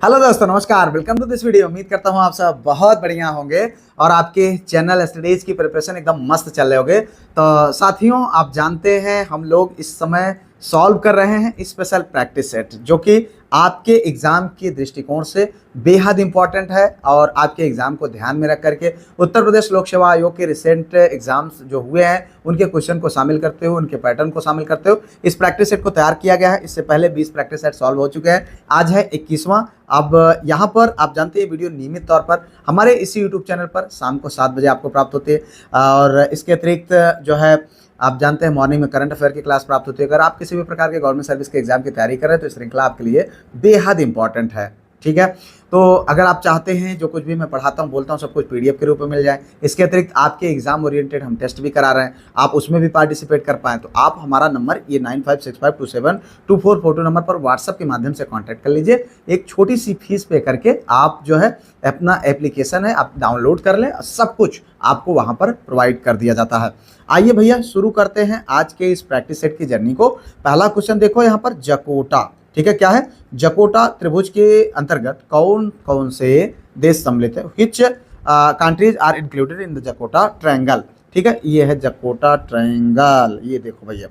Hello दोस्तों, नमस्कार। Welcome to this video. उम्मीद करता हूँ आप सब बहुत बढ़िया होंगे और आपके चैनल स्टडीज की प्रिपरेशन एकदम मस्त चल रहे होंगे। तो साथियों, आप जानते हैं हम लोग इस समय सॉल्व कर रहे हैं स्पेशल प्रैक्टिस सेट, जो कि आपके एग्जाम के दृष्टिकोण से बेहद इंपॉर्टेंट है। और आपके एग्जाम को ध्यान में रख करके उत्तर प्रदेश लोक सेवा आयोग के रिसेंट एग्जाम्स जो हुए हैं उनके क्वेश्चन को शामिल करते हुए, उनके पैटर्न को शामिल करते हुए इस प्रैक्टिस सेट को तैयार किया गया है। इससे पहले 20 प्रैक्टिस सेट सॉल्व हो चुके हैं। आज है 21वां। अब यहाँ पर आप जानते हैं वीडियो नियमित तौर पर हमारे इसी यूट्यूब चैनल पर शाम को 7 बजे आपको प्राप्त होती है। और इसके अतिरिक्त जो है आप जानते हैं मॉर्निंग में करंट अफेयर की क्लास प्राप्त होती है। अगर आप किसी भी प्रकार के गवर्नमेंट सर्विस के एग्जाम की तैयारी कर रहे हैं तो इस श्रृंखला आपके लिए बेहद इंपॉर्टेंट है। ठीक है, तो अगर आप चाहते हैं जो कुछ भी मैं पढ़ाता हूँ बोलता हूँ सब कुछ पीडीएफ के रूप में मिल जाए, इसके अतिरिक्त आपके एग्जाम ओरिएंटेड हम टेस्ट भी करा रहे हैं, आप उसमें भी पार्टिसिपेट कर पाएँ, तो आप हमारा नंबर ये 9565272442 नंबर पर व्हाट्सएप के माध्यम से कांटेक्ट कर लीजिए। एक छोटी सी फीस पे करके आप जो है अपना एप्लीकेशन है आप डाउनलोड कर लें, सब कुछ आपको वहाँ पर प्रोवाइड कर दिया जाता है। आइए भैया शुरू करते हैं आज के इस प्रैक्टिस सेट की जर्नी को। पहला क्वेश्चन देखो यहाँ पर, जकोटा। ठीक है, क्या है? जकोटा त्रिभुज के अंतर्गत कौन कौन से देश सम्मिलित है? Which countries are included in the Jakota triangle. ठीक है, ये है जकोटा ट्रायंगल। ये देखो भैया,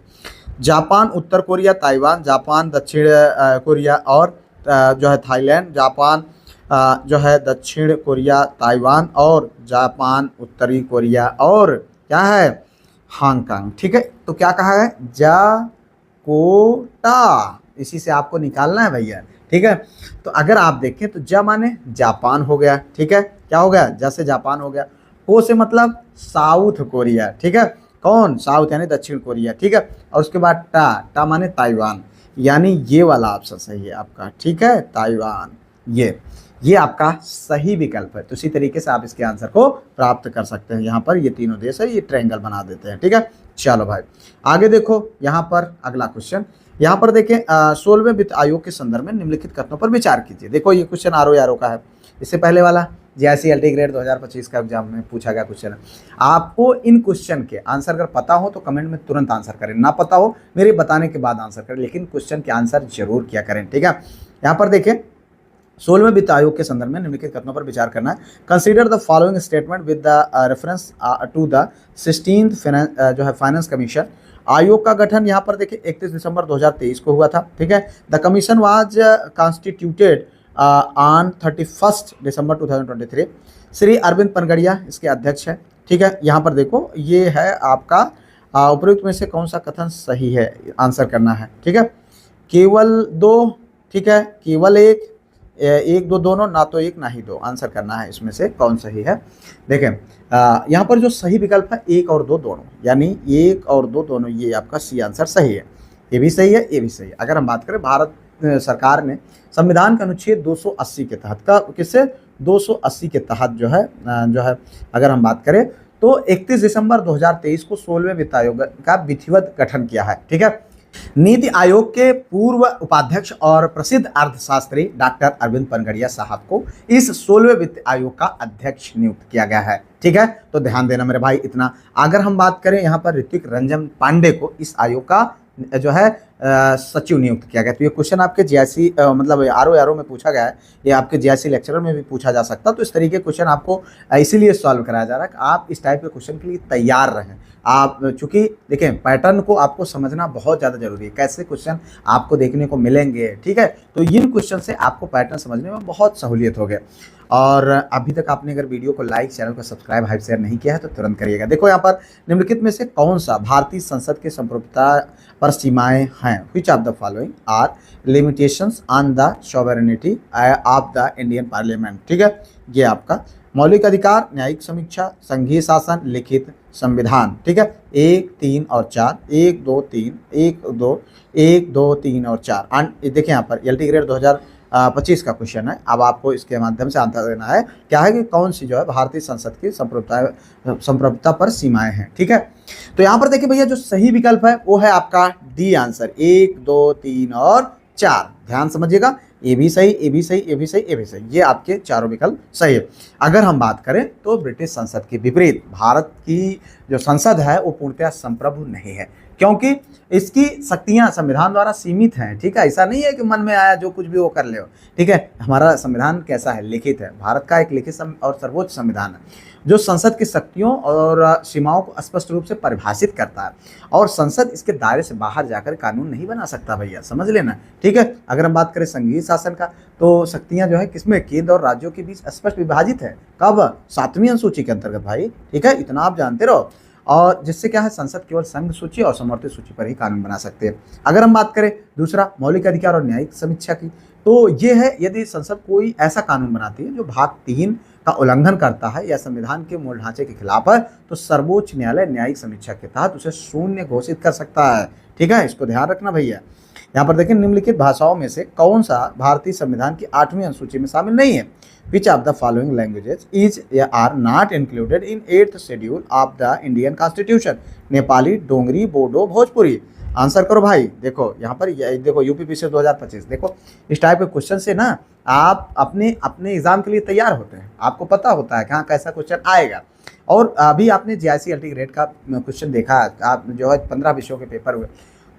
जापान, उत्तर कोरिया, ताइवान, जापान, दक्षिण कोरिया और जो है थाईलैंड, जापान जो है दक्षिण कोरिया, ताइवान और जापान, उत्तरी कोरिया और क्या है? हांगकांग। ठीक है, तो क्या कहा है? जाकोटा। इसी से आपको निकालना है भैया। ठीक है, तो अगर आप देखें तो जा माने जापान हो गया। ठीक है, क्या हो गया? जा से जापान हो गया। को से मतलब साउथ कोरिया। ठीक है, कौन? साउथ यानी दक्षिण कोरिया। ठीक है, और उसके बाद टा माने ताइवान, यानी ये वाला ऑप्शन सही है आपका। ठीक है, ताइवान, ये आपका सही विकल्प है। तो इसी तरीके से आप इसके आंसर को प्राप्त कर सकते हैं। यहाँ पर ये तीनों देश है, ये ट्रायंगल बना देते हैं। ठीक है, चलो भाई आगे देखो। यहाँ पर अगला क्वेश्चन, यहाँ पर देखें 16वें वित्त आयोग के संदर्भ में निम्नलिखित कथनों पर विचार कीजिए। देखो ये क्वेश्चन आरओ का है। इससे पहले वाला जेआईसी ग्रेड 2025 का एग्जाम में पूछा गया क्वेश्चन है। आपको इन क्वेश्चन के आंसर अगर पता हो तो कमेंट में तुरंत आंसर करें, ना पता हो मेरे बताने के बाद आंसर करें, लेकिन क्वेश्चन के आंसर जरूर किया करें। ठीक है, यहाँ पर देखें 16वें वित्त आयोग के संदर्भ में निम्नलिखित कथनों पर विचार करना है। Consider the following statement with the reference to the 16th जो है फाइनेंस कमीशन। आयोग का गठन यहाँ पर देखिए 31 दिसंबर 2023 को हुआ था। ठीक है, the commission was constituted on 31 दिसंबर 2023। श्री अरविंद पनगड़िया इसके अध्यक्ष है। ठीक है, यहाँ पर देखो ये है आपका उपयुक्त में से कौन सा कथन सही है, आंसर करना है। ठीक है, केवल दो, ठीक है, केवल एक दो दोनों, ना तो एक ना ही दो, आंसर करना है इसमें से कौन सही है। देखें यहाँ पर जो सही विकल्प है एक और दो दोनों, यानी एक और दो दोनों, ये आपका सी आंसर सही है। ये भी सही है, ये भी सही है। अगर हम बात करें भारत सरकार ने संविधान के अनुच्छेद 280 के तहत का, किससे? 280 के तहत जो है अगर हम बात करें तो 31 दिसंबर 2023 को 16वें वित्त आयोग का विधिवत गठन किया है। ठीक है, नीति आयोग के पूर्व उपाध्यक्ष और प्रसिद्ध अर्थशास्त्री डॉक्टर अरविंद पनगड़िया साहब को इस 16वें वित्त आयोग का अध्यक्ष नियुक्त किया गया है। ठीक है, तो ध्यान देना मेरे भाई इतना। अगर हम बात करें यहाँ पर ऋत्विक रंजन पांडे को इस आयोग का जो है सचिव नियुक्त किया गया। तो ये क्वेश्चन आपके जीआईसी मतलब आरओ में पूछा गया है, ये आपके जीआईसी लेक्चरर में भी पूछा जा सकता है। तो इस तरीके के क्वेश्चन आपको इसीलिए सॉल्व कराया जा रहा है कि आप इस टाइप के क्वेश्चन के लिए तैयार रहें। आप चूंकि देखें पैटर्न को आपको समझना बहुत ज़्यादा जरूरी है, कैसे क्वेश्चन आपको देखने को मिलेंगे। ठीक है, तो इन क्वेश्चन से आपको पैटर्न समझने में बहुत सहूलियत हो गया। और अभी तक आपने अगर वीडियो को लाइक, चैनल को सब्सक्राइब, हाइप शेयर नहीं किया है तो तुरंत करिएगा। देखो यहाँ पर निम्नलिखित में से कौन सा भारतीय संसद के संप्रभुता पर सीमाएं हैं? Which of the following are limitations on the sovereignty of the Indian parliament. ठीक है, ये आपका मौलिक अधिकार, न्यायिक समीक्षा, संघीय शासन, लिखित संविधान। ठीक है, 1, 3 और 4, 1, 2, 3, 1, 2, 1, 2, 3 और 4। देखिए यहाँ पर एलटी ग्रेड 2025 का क्वेश्चन है। अब आपको इसके माध्यम से आंसर देना है क्या है कि कौन सी जो है भारतीय संसद की संप्रभुता पर सीमाएं हैं। ठीक है, तो यहाँ पर देखिए भैया जो सही विकल्प है वो है आपका डी आंसर, 1, 2, 3 और 4। ध्यान समझिएगा, ये भी सही, ये भी सही, ये भी सही, ये भी सही, ये आपके चारों विकल्प सही है। अगर हम बात करें तो ब्रिटिश संसद के विपरीत भारत की जो संसद है वो पूर्णतः संप्रभु नहीं है। क्योंकि इसकी शक्तियां संविधान द्वारा सीमित हैं, ठीक है। ऐसा नहीं है कि मन में आया जो कुछ भी वो कर ले, ठीक है। हमारा संविधान कैसा है, लिखित है, भारत का एक लिखित और सर्वोच्च संविधान है जो संसद की शक्तियों और सीमाओं को स्पष्ट रूप से परिभाषित करता है, और संसद इसके दायरे से बाहर जाकर कानून नहीं बना सकता भैया, समझ लेना, ठीक है। अगर हम बात करें संघीय शासन का, तो शक्तियां जो है किसमें, केंद्र और राज्यों के बीच स्पष्ट विभाजित है। कब, 7वीं अनुसूची के अंतर्गत भाई, ठीक है, इतना आप जानते रहो। और जिससे क्या है, संसद केवल संघ सूची और समवर्ती सूची पर ही कानून बना सकते हैं। अगर हम बात करें दूसरा, मौलिक अधिकार और न्यायिक समीक्षा की, तो ये है यदि संसद कोई ऐसा कानून बनाती है जो भाग 3 का उल्लंघन करता है या संविधान के मूल ढांचे के खिलाफ है, तो सर्वोच्च न्यायालय न्यायिक समीक्षा के तहत उसे शून्य घोषित कर सकता है, ठीक है। इसको ध्यान रखना भैया। यहाँ पर देखिए, निम्नलिखित भाषाओं में से कौन सा भारतीय संविधान की 8वीं अनुसूची में शामिल नहीं है। Which of the following languages is are not included in 8th schedule of the Indian Constitution? Nepali, Dogri, Bodo, Bhojpuri. Answer करो भाई। देखो यहाँ पर देखो यूपीपीसी 2025, देखो इस टाइप के क्वेश्चन से ना आप अपने एग्जाम के लिए तैयार होते हैं, आपको पता होता है कि हाँ कैसा क्वेश्चन आएगा। और अभी आपने जीआईसी एलटी ग्रेड का क्वेश्चन देखा, आप जो है 15 विषयों के पेपर हुए,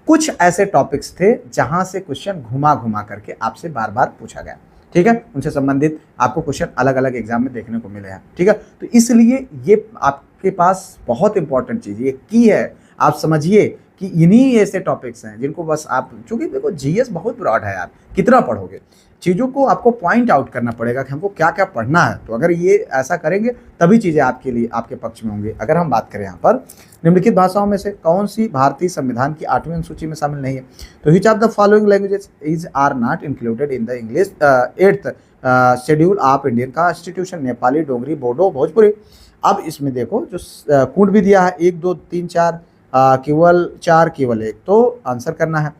कुछ ऐसे टॉपिक्स थे जहाँ से क्वेश्चन घुमा घुमा करके आपसे बार बार पूछा गया, ठीक है। उनसे संबंधित आपको क्वेश्चन अलग अलग एग्जाम में देखने को मिले हैं, ठीक है। तो इसलिए ये आपके पास बहुत इंपॉर्टेंट चीज़ ये की है, आप समझिए कि इन्हीं ऐसे टॉपिक्स हैं जिनको बस आप, चूंकि देखो जीएस बहुत ब्रॉड है यार, कितना पढ़ोगे, चीज़ों को आपको पॉइंट आउट करना पड़ेगा कि हमको क्या क्या पढ़ना है। तो अगर ये ऐसा करेंगे तभी चीज़ें आपके लिए आपके पक्ष में होंगी। अगर हम बात करें यहाँ पर निम्नलिखित भाषाओं में से कौन सी भारतीय संविधान की 8वीं अनुसूची में शामिल नहीं है, तो which of the following languages is are not included in the English 8th schedule of Indian constitution. Nepali, Dogri, Bodo, Bhojpuri. अब इसमें देखो जो कोड भी दिया है 1 2 3 4, केवल 4 केवल 1, तो आंसर करना है।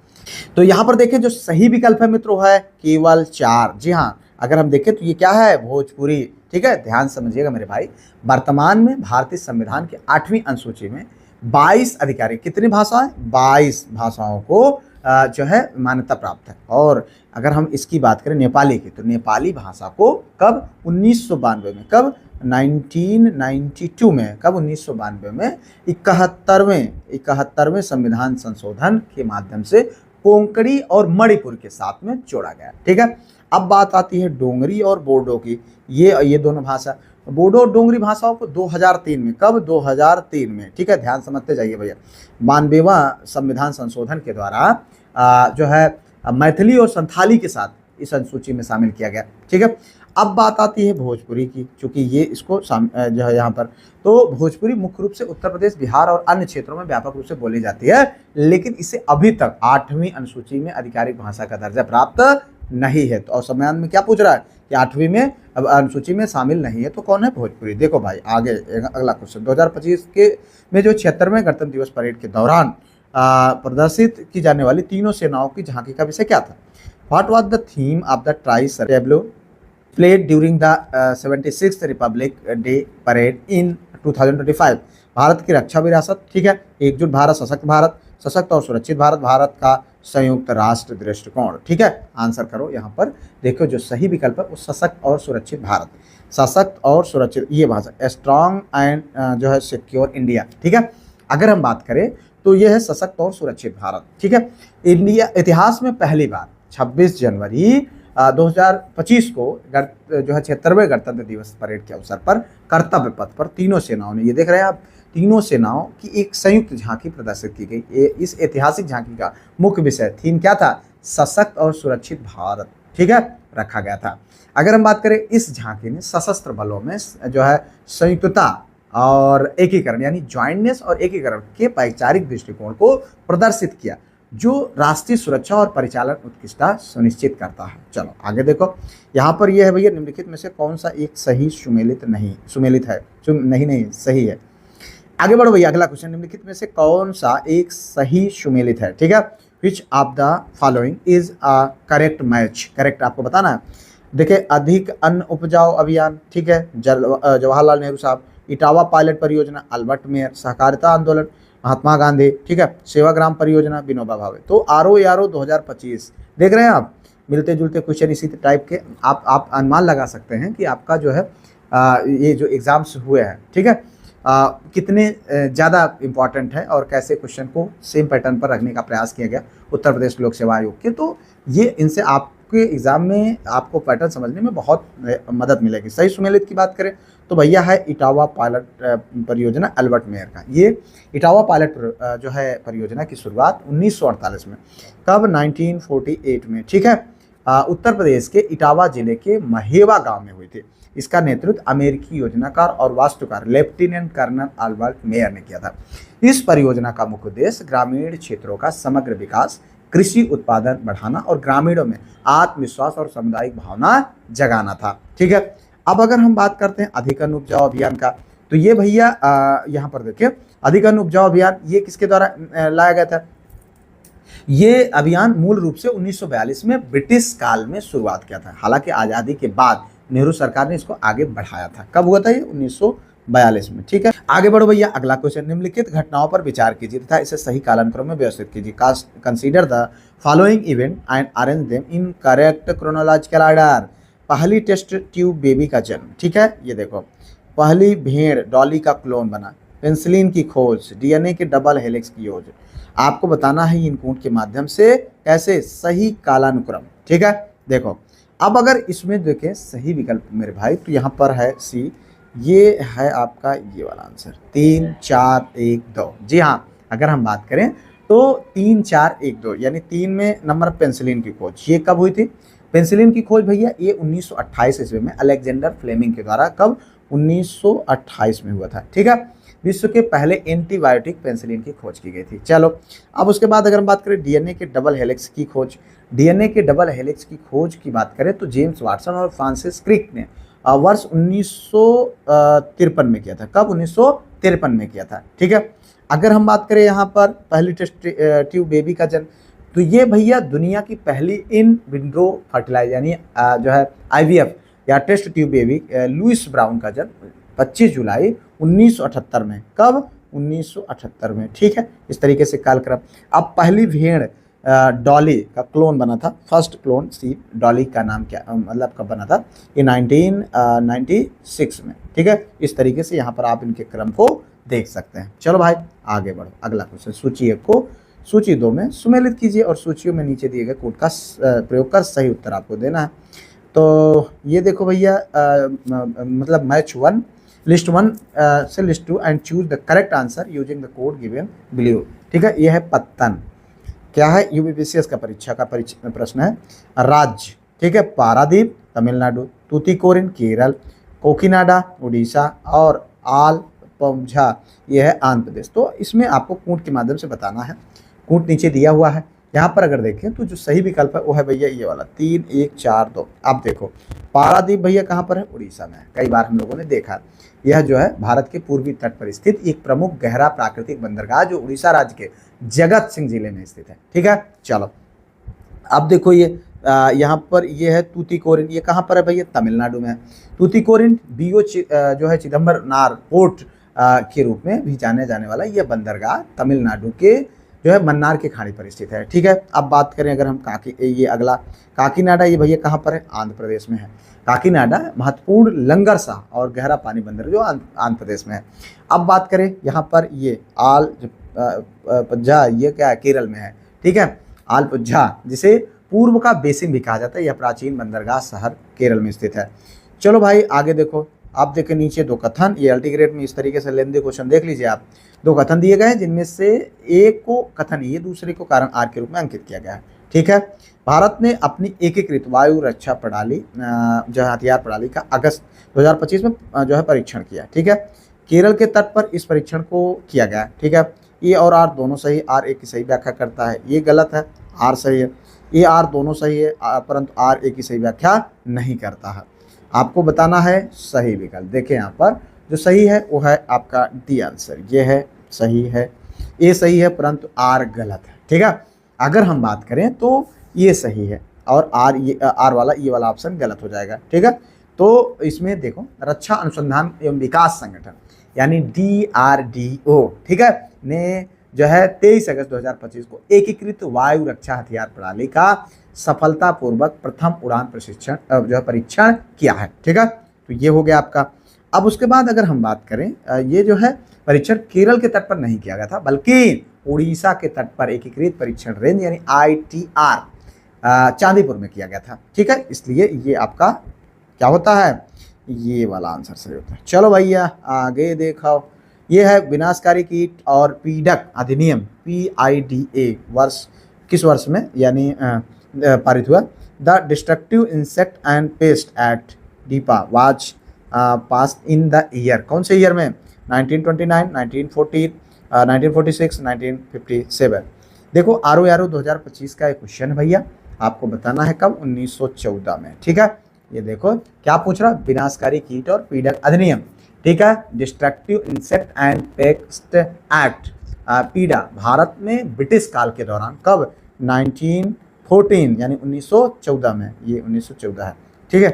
तो यहाँ पर देखें जो सही विकल्प है मित्रों है केवल 4। जी हाँ, अगर हम देखें तो ये क्या है, भोजपुरी, ठीक है। ध्यान समझिएगा मेरे भाई, वर्तमान में भारतीय संविधान की 8वीं अनुसूची में 22 अधिकारी, कितनी भाषाएं, 22 भाषाओं को जो है मान्यता प्राप्त है। और अगर हम इसकी बात करें नेपाली की, तो नेपाली भाषा को कब, 1992 में, कब, 1992 में, कब, 1992 में 71वें संविधान संशोधन के माध्यम से कोंकणी और मणिपुर के साथ में जोड़ा गया, ठीक है। अब बात आती है डोंगरी और बोडो की, ये दोनों भाषा, बोडो और डोंगरी भाषाओं को 2003 में, कब, 2003 में, ठीक है। ध्यान समझते जाइए भैया। 92वां संविधान संशोधन के द्वारा जो है मैथिली और संथाली के साथ इस अनुसूची में शामिल किया गया, ठीक है। अब बात आती है भोजपुरी की, चूँकि ये इसको जो है यहाँ पर, तो भोजपुरी मुख्य रूप से उत्तर प्रदेश, बिहार और अन्य क्षेत्रों में व्यापक रूप से बोली जाती है, लेकिन इसे अभी तक 8वीं अनुसूची में आधिकारिक भाषा का दर्जा प्राप्त नहीं है। तो और संविधान में क्या पूछ रहा है कि 8वीं में अनुसूची में शामिल नहीं है, तो कौन है, भोजपुरी। देखो भाई आगे अगला क्वेश्चन, 2025 के में जो 76वें गणतंत्र दिवस परेड के दौरान प्रदर्शित की जाने वाली तीनों सेनाओं की झांकी का विषय क्या था। What was the theme of the tri services tableau played during the 76th Republic Day parade in 2025। Bharat की रक्षा विरासत, ठीक है, एकजुट भारत, सशक्त और सुरक्षित भारत, भारत का संयुक्त राष्ट्र दृष्टिकोण, ठीक है। आंसर करो यहाँ पर, देखो जो सही विकल्प है वो सशक्त और सुरक्षित भारत, सशक्त और सुरक्षित, ये भाषा, स्ट्रॉन्ग एंड जो है सिक्योर इंडिया, ठीक है। अगर हम बात करें तो ये है सशक्त और सुरक्षित भारत, ठीक है। इंडिया इतिहास में पहली बार 26 जनवरी 2025 को जो है 76वें गणतंत्र दिवस परेड के अवसर पर कर्तव्य पथ पर तीनों सेनाओं ने, ये देख रहे हैं आप, तीनों सेनाओं की एक संयुक्त झांकी प्रदर्शित की गई। इस ऐतिहासिक झांकी का मुख्य विषय, थीम क्या था, सशक्त और सुरक्षित भारत, ठीक है, रखा गया था। अगर हम बात करें इस झांकी ने सशस्त्र बलों में जो है संयुक्तता और एकीकरण यानी ज्वाइंटनेस और एकीकरण के वैचारिक दृष्टिकोण को प्रदर्शित किया, जो राष्ट्रीय सुरक्षा और परिचालन उत्कृष्टता सुनिश्चित करता है। चलो आगे देखो, यहाँ पर यह है भैया, निम्नलिखित में से कौन सा एक सही सुमेलित है, नहीं सही है। आगे बढ़ो भैया, अगला क्वेश्चन, निम्नलिखित में से कौन सा एक सही सुमेलित है, ठीक है। विच of the following is a correct match, correct आपको बताना है। देखिए, अधिक अन्न उपजाओ अभियान, ठीक है, जवाहरलाल नेहरू साहब, इटावा पायलट परियोजना, अल्बर्ट मेयर, सहकारिता आंदोलन, महात्मा गांधी, ठीक है, सेवाग्राम परियोजना, विनोबा भावे। तो आरओ 2025 देख रहे हैं आप, मिलते जुलते क्वेश्चन इसी टाइप के आप अनुमान लगा सकते हैं कि आपका जो है ये जो एग्जाम्स हुए हैं, ठीक है। कितने ज़्यादा इम्पॉर्टेंट है और कैसे क्वेश्चन को सेम पैटर्न पर रखने का प्रयास किया गया उत्तर प्रदेश लोक सेवा आयोग के। तो ये इनसे आपके एग्ज़ाम में आपको पैटर्न समझने में बहुत मदद मिलेगी। सही सुमेलित की बात करें तो भैया है इटावा पायलट परियोजना अल्बर्ट मेयर का। ये इटावा पायलट जो है परियोजना की शुरुआत 1948 में, कब 1948 में, ठीक है, उत्तर प्रदेश के इटावा जिले के महेवा गांव में हुई थी। इसका नेतृत्व अमेरिकी योजनाकार और वास्तुकार लेफ्टिनेंट कर्नल अल्बर्ट मेयर ने किया था। इस परियोजना का मुख्य उद्देश्य ग्रामीण क्षेत्रों का समग्र विकास, कृषि उत्पादन बढ़ाना और ग्रामीणों में आत्मविश्वास और सामुदायिक भावना जगाना था। ठीक है, अब अगर हम बात करते हैं अधिकन उपजाऊ अभियान का, तो ये भैया यहाँ पर देखिए अधिकन उपजाऊ अभियान ये किसके द्वारा लाया गया था। ये अभियान मूल रूप से 1942 में ब्रिटिश काल में शुरुआत किया था। हालांकि आज़ादी के बाद नेहरू सरकार ने इसको आगे बढ़ाया था। कब हुआ था ये? 1942 में। ठीक है, आगे बढ़ो भैया। अगला क्वेश्चन, निम्नलिखित घटनाओं पर विचार कीजिए तथा इसे सही कालानुक्रम में व्यवस्थित कीजिए। Consider the following event and arrange them in correct chronological order. पहली टेस्ट ट्यूब बेबी का जन्म, ठीक है, ये देखो, पहली भेड़ डॉली का क्लोन बना, पेंसिलिन की खोज, डीएनए के डबल हेलिक्स की खोज। आपको बताना है इन कोड के माध्यम से कैसे सही कालानुक्रम। ठीक है, देखो अब अगर इसमें देखें सही विकल्प मेरे भाई तो यहाँ पर है सी, ये है आपका ये वाला आंसर 3 4 1 2। जी हाँ, अगर हम बात करें तो 3 4 1 2 यानी 3 में नंबर पेंसिलिन की खोज। ये कब हुई थी पेंसिलिन की खोज भैया? ये 1928 ईस्वी में अलेक्जेंडर फ्लेमिंग के द्वारा, कब? 1928 में हुआ था। ठीक है, विश्व के पहले एंटीबायोटिक पेंसिलिन की खोज की गई थी। चलो अब उसके बाद अगर हम बात करें डीएनए के डबल हेलिक्स की खोज। डीएनए के डबल हेलिक्स की खोज की बात करें तो जेम्स वाटसन और फ्रांसिस क्रिक ने वर्ष 1953 में किया था। कब? 1953 में किया था। ठीक है, अगर हम बात करें यहाँ पर पहली टेस्ट ट्यूब बेबी का जन्म, तो ये भैया दुनिया की पहली इन विंड्रो फर्टिलाइज यानी जो है आईवीएफ या test tube baby Louise Brown का जन्म 25 जुलाई 1978 में। कब? 1978 में। ठीक है, इस तरीके से कालक्रम। अब पहली भेड़ डॉली का क्लोन बना था, फर्स्ट क्लोन सी डॉली का नाम क्या मतलब कब बना था? ये 1996 में। ठीक है, इस तरीके से यहाँ पर आप इनके क्रम को देख सकते हैं। चलो भाई आगे बढ़ो। अगला क्वेश्चन, सूची 1 को सूची 2 में सुमेलित कीजिए और सूचियों में नीचे दिए गए कोड का प्रयोग कर सही उत्तर आपको देना है। तो ये देखो भैया मतलब मैच 1 लिस्ट 1 से list 2 and choose the correct answer using the code given below. ठीक है, ये है पत्तन। क्या है? यूपीपीसीएस का परीक्षा का प्रश्न है। राज्य, ठीक है, पारादीप तमिलनाडु, तूतीकोरिन केरल, कोकिनाडा उड़ीसा और आलपुझा ये है आंध्र प्रदेश। तो इसमें आपको कूट के माध्यम से बताना है। कूट नीचे दिया हुआ है। यहाँ पर अगर देखें तो जो सही विकल्प है वो है भैया ये वाला 3 1 4 2। अब देखो पारादीप भैया कहाँ पर है? उड़ीसा में है। कई बार हम लोगों ने देखा। यह जो है भारत के पूर्वी तट पर स्थित एक प्रमुख गहरा प्राकृतिक बंदरगाह जो उड़ीसा राज्य के जगत सिंह जिले में स्थित है। ठीक है, चलो अब देखो ये यहाँ पर ये है तूतीकोरिन। ये कहाँ पर है भैया? तमिलनाडु में है। तूतीकोरिन बीओ जो है चिदम्बरनार पोर्ट के रूप में भी जाने जाने वाला यह बंदरगाह तमिलनाडु के जो है मन्नार के खाड़ी पर स्थित है। ठीक है, अब बात करें अगर हम ये अगला काकीनाडा, ये भैया कहाँ पर है? आंध्र प्रदेश में है। काकीनाडा महत्वपूर्ण लंगरसाह और गहरा पानी बंदर जो आंध्र प्रदेश में है। अब बात करें यहाँ पर ये आलपुझा, ये क्या है? केरल में है। ठीक है, आलपुझा जिसे पूर्व का बेसिन भी कहा जाता है, यह प्राचीन बंदरगाह शहर केरल में स्थित है। चलो भाई आगे देखो। आप देखें नीचे 2 कथन, ये अल्टीग्रेड में इस तरीके से लेंदे क्वेश्चन देख लीजिए आप। 2 कथन दिए गए हैं जिनमें से एक को कथन ये दूसरे को कारण आर के रूप में अंकित किया गया है। ठीक है, भारत ने अपनी एकीकृत वायु रक्षा प्रणाली जो है हथियार प्रणाली का अगस्त 2025 में जो है परीक्षण किया। ठीक है, केरल के तट पर इस परीक्षण को किया गया। ठीक है, ए और आर दोनों सही, आर ए की सही व्याख्या करता है, ये गलत है, आर सही है। ए आर दोनों सही है परंतु आर ए की सही व्याख्या नहीं करता है। आपको बताना है सही विकल्प। देखें यहाँ पर जो सही है वो है आपका डी आंसर, ये है सही है। ए सही है परंतु आर गलत है। ठीक है, अगर हम बात करें तो ये सही है और आर वाला ये वाला ऑप्शन गलत हो जाएगा। ठीक है, तो इसमें देखो रक्षा अनुसंधान एवं विकास संगठन यानी DRDO, ठीक है, ने जो है 23 अगस्त 2025 को एकीकृत वायु रक्षा हथियार प्रणाली का सफलतापूर्वक प्रथम उड़ान प्रशिक्षण जो है परीक्षण किया है। ठीक है, तो ये हो गया आपका। अब उसके बाद अगर हम बात करें, ये जो है परीक्षण केरल के तट पर नहीं किया गया था, बल्कि उड़ीसा के तट पर एकीकृत परीक्षण रेंज यानी ITR चांदीपुर में किया गया था। ठीक है, इसलिए ये आपका क्या होता है, ये वाला आंसर सही होता है। चलो भैया आगे देखो, ये है विनाशकारी कीट और पीड़क अधिनियम PIDA वर्ष किस वर्ष में यानी पारित हुआ? The destructive insect and paste act DIPA was pass in the year, कौन से ईयर में? 1929, 1914, 1946, 1957। देखो RORO 2025 का एक क्वेश्चन है भैया, आपको बताना है कब? 1914 में। ठीक है, ये देखो क्या पूछ रहा, विनाशकारी कीट और पीड़क अधिनियम। ठीक है, destructive insect and paste act पीडा भारत में ब्रिटिश काल के दौरान कब? 1914 यानी 1914 में, ये 1914 है। ठीक है,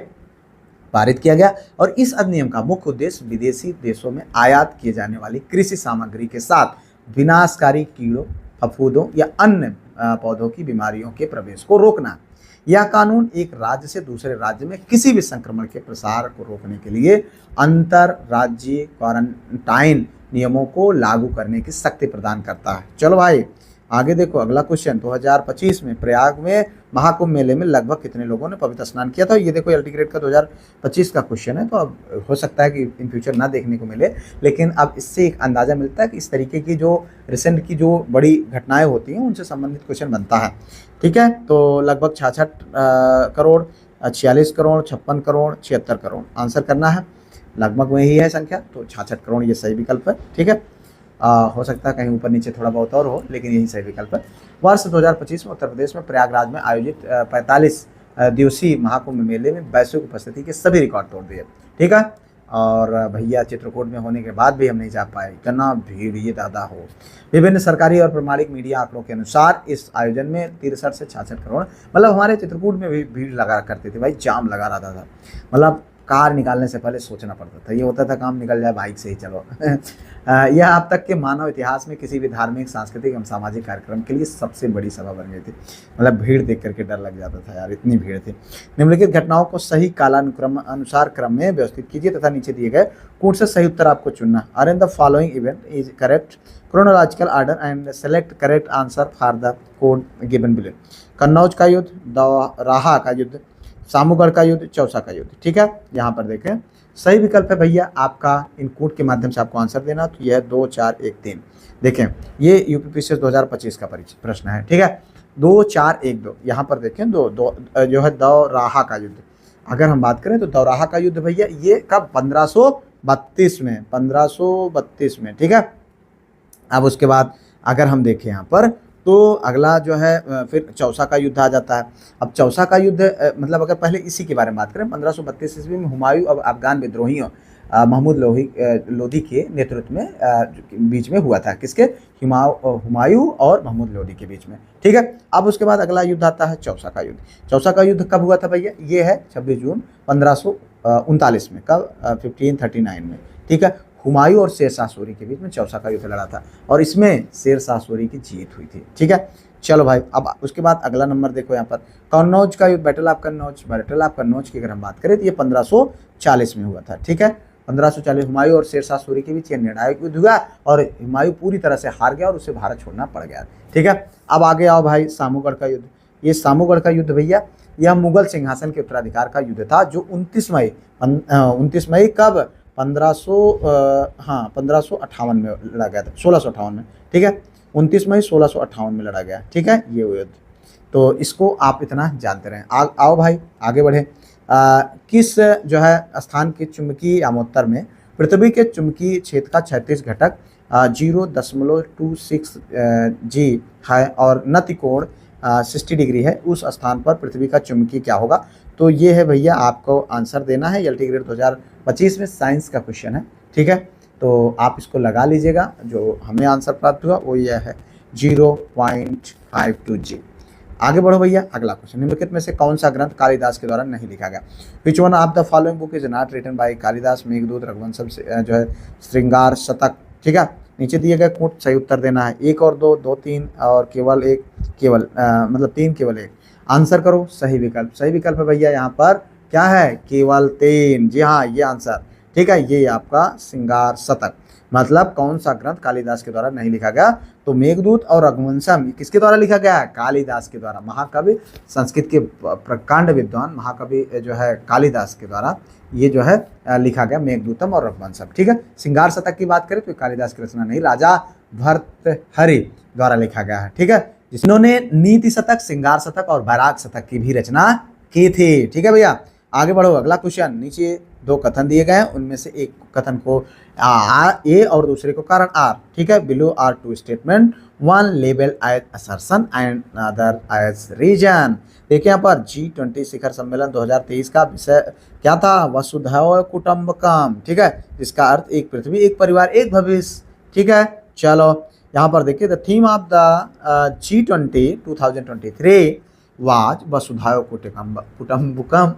पारित किया गया। और इस अधिनियम का मुख्य उद्देश्य विदेशी देशों में आयात किए जाने वाली कृषि सामग्री के साथ विनाशकारी कीड़ों, फफूंदों या अन्य पौधों की बीमारियों के प्रवेश को रोकना। यह कानून एक राज्य से दूसरे राज्य में किसी भी संक्रमण के प्रसार को रोकने के लिए अंतर राज्य क्वारंटाइन नियमों को लागू करने की शक्ति प्रदान करता है। चलो भाई आगे देखो, अगला क्वेश्चन, 2025 में प्रयाग में महाकुंभ मेले में लगभग कितने लोगों ने पवित्र स्नान किया था? ये देखो LT ग्रेड का 2025 का क्वेश्चन है, तो अब हो सकता है कि इन फ्यूचर ना देखने को मिले, लेकिन अब इससे एक अंदाज़ा मिलता है कि इस तरीके की जो रिसेंट की जो बड़ी घटनाएं होती हैं उनसे संबंधित क्वेश्चन बनता है। ठीक है, तो लगभग 66 करोड़, 46 करोड़, 56 करोड़, 76 करोड़ आंसर करना है। लगभग वही है संख्या, तो 66 करोड़ ये सही विकल्प है। ठीक है, हो सकता है कहीं ऊपर नीचे थोड़ा बहुत और हो, लेकिन यही सही विकल्प है। वर्ष 2025 में उत्तर प्रदेश में प्रयागराज में आयोजित 45 दिवसीय महाकुंभ मेले में वैश्विक उपस्थिति के सभी रिकॉर्ड तोड़ दिए। ठीक है, और भैया चित्रकूट में होने के बाद भी हम नहीं जा पाए, इतना भीड़ ये दादा हो। विभिन्न सरकारी और प्रमाणिक मीडिया आंकड़ों के अनुसार इस आयोजन में 63 से 66 करोड़, मतलब हमारे चित्रकूट में भी भीड़ लगा करते थे भाई, जाम लगा रहता था, मतलब कार निकालने से पहले सोचना पड़ता था, ये होता था काम निकल जाए बाइक से ही चलो। यह अब तक के मानव इतिहास में किसी भी धार्मिक, सांस्कृतिक एवं सामाजिक कार्यक्रम के लिए सबसे बड़ी सभा बन गई थी। मतलब भीड़ देख करके डर लग जाता था यार, इतनी भीड़ थी। निम्नलिखित घटनाओं को सही कालानुक्रम अनुसार क्रम में व्यवस्थित कीजिए तथा नीचे दिए गए कोड से सही उत्तर आपको चुनना। Are in the following event is correct chronological order and select correct answer for the code given below. Kannauj का युद्ध, दोराहा का युद्ध, सामूगढ़ का युद्ध, चौसा का युद्ध। ठीक है, यहाँ पर देखें सही विकल्प है भैया आपका, इन कोड के माध्यम से आपको आंसर देना, तो यह 2 4 1 3। देखें ये UPPCS 2025 का प्रश्न है। ठीक है, 2 4 1 2, यहाँ पर देखें दो जो है दोराहा का युद्ध। अगर हम बात करें तो दोराहा का युद्ध भैया ये कब? 1532 में, 1532 में। ठीक है, अब उसके बाद अगर हम देखें यहाँ पर तो अगला जो है फिर चौसा का युद्ध आ जाता है। अब चौसा का युद्ध मतलब अगर पहले इसी के बारे में बात करें, 1532 ईस्वी में हुमायूं और अफगान विद्रोहियों महमूद लोधी के नेतृत्व में बीच में हुआ था। किसके? हुमायूं और महमूद लोधी के बीच में। ठीक है, अब उसके बाद अगला युद्ध आता है चौसा का युद्ध। चौसा का युद्ध कब हुआ था भैया? ये है 26 जून 1539 में। कब? 1539 में। ठीक है, हुमायूं और शेरशाह सूरी के बीच में चौसा का युद्ध लड़ा था और इसमें शेरशाह सूरी की जीत हुई थी। ठीक है, चलो भाई अब उसके बाद अगला नंबर देखो यहाँ पर कन्नौज का युद्ध, बैटल ऑफ कन्नौज की अगर हम बात करें तो ये 1540 में हुआ था। ठीक है, 1540 हुमायूं और शेरशाह सूरी के बीच ये निर्णायक युद्ध हुआ और हुमायूं पूरी तरह से हार गया और उसे भारत छोड़ना पड़ गया। ठीक है, अब आगे आओ भाई सामूगढ़ का युद्ध। ये सामूगढ़ का युद्ध भैया यह मुगल सिंहासन के उत्तराधिकार का युद्ध था जो 29 मई कब? 1558 में लड़ा गया था, 1658 में। ठीक है, 29 मई 1658 में लड़ा गया। ठीक है, ये युद्ध, तो इसको आप इतना जानते रहें। आओ भाई आगे बढ़े। किस जो है स्थान के चुंबकीय यामोत्तर में पृथ्वी के चुंबकीय क्षेत्र का 36 घटक 0.26 G है और नति कोण 60 डिग्री है, उस स्थान पर पृथ्वी का चुंबकीय क्या होगा? तो ये है भैया आपको आंसर देना है। LT ग्रेड 2025 में साइंस का क्वेश्चन है। ठीक है, तो आप इसको लगा लीजिएगा। जो हमें आंसर प्राप्त हुआ वो यह है 0.52 G। आगे बढ़ो भैया, अगला क्वेश्चन, निम्नलिखित में से कौन सा ग्रंथ कालिदास के द्वारा नहीं लिखा गया? Which one of the following book is not written by Kalidas? Meghdoot, Raghuvansham जो है श्रृंगार शतक। ठीक है, नीचे दिए गए कोट सही उत्तर देना है। 1 और 2, 2 3 और केवल 1, मतलब 3 केवल 1 आंसर करो। सही विकल्प है भैया यहाँ पर क्या है? केवल 3। जी हाँ, ये आंसर। ठीक है, ये आपका श्रृंगार शतक। मतलब कौन सा ग्रंथ कालिदास के द्वारा नहीं लिखा गया? तो मेघदूत और रघुवंशम किसके द्वारा लिखा गया है? कालिदास के द्वारा। महाकवि, संस्कृत के प्रकांड विद्वान महाकवि जो है कालिदास के द्वारा ये जो है लिखा गया मेघदूतम और रघुवंशम। ठीक है, श्रृंगार शतक की बात करें तो कालिदास की रचना नहीं, राजा भर्तृहरि द्वारा लिखा गया है। ठीक है, जिन्होंने नीति शतक, श्रृंगार शतक और बैराग शतक की भी रचना की थी। ठीक है भैया, आगे बढ़ो। अगला क्वेश्चन, नीचे दो कथन दिए गए हैं, उनमें से एक कथन को ए और दूसरे को कारण आर। ठीक है, below are two statement, one label as assertion and other as reason. देखिए यहाँ पर G20 शिखर सम्मेलन 2023 का विषय क्या था? वसुधैव कुटुंबकम। ठीक है, जिसका अर्थ एक पृथ्वी, एक परिवार, एक भविष्य। ठीक है, चलो यहाँ पर देखिए, the theme of the G20 2023 was वसुधैव कुटुंबकम,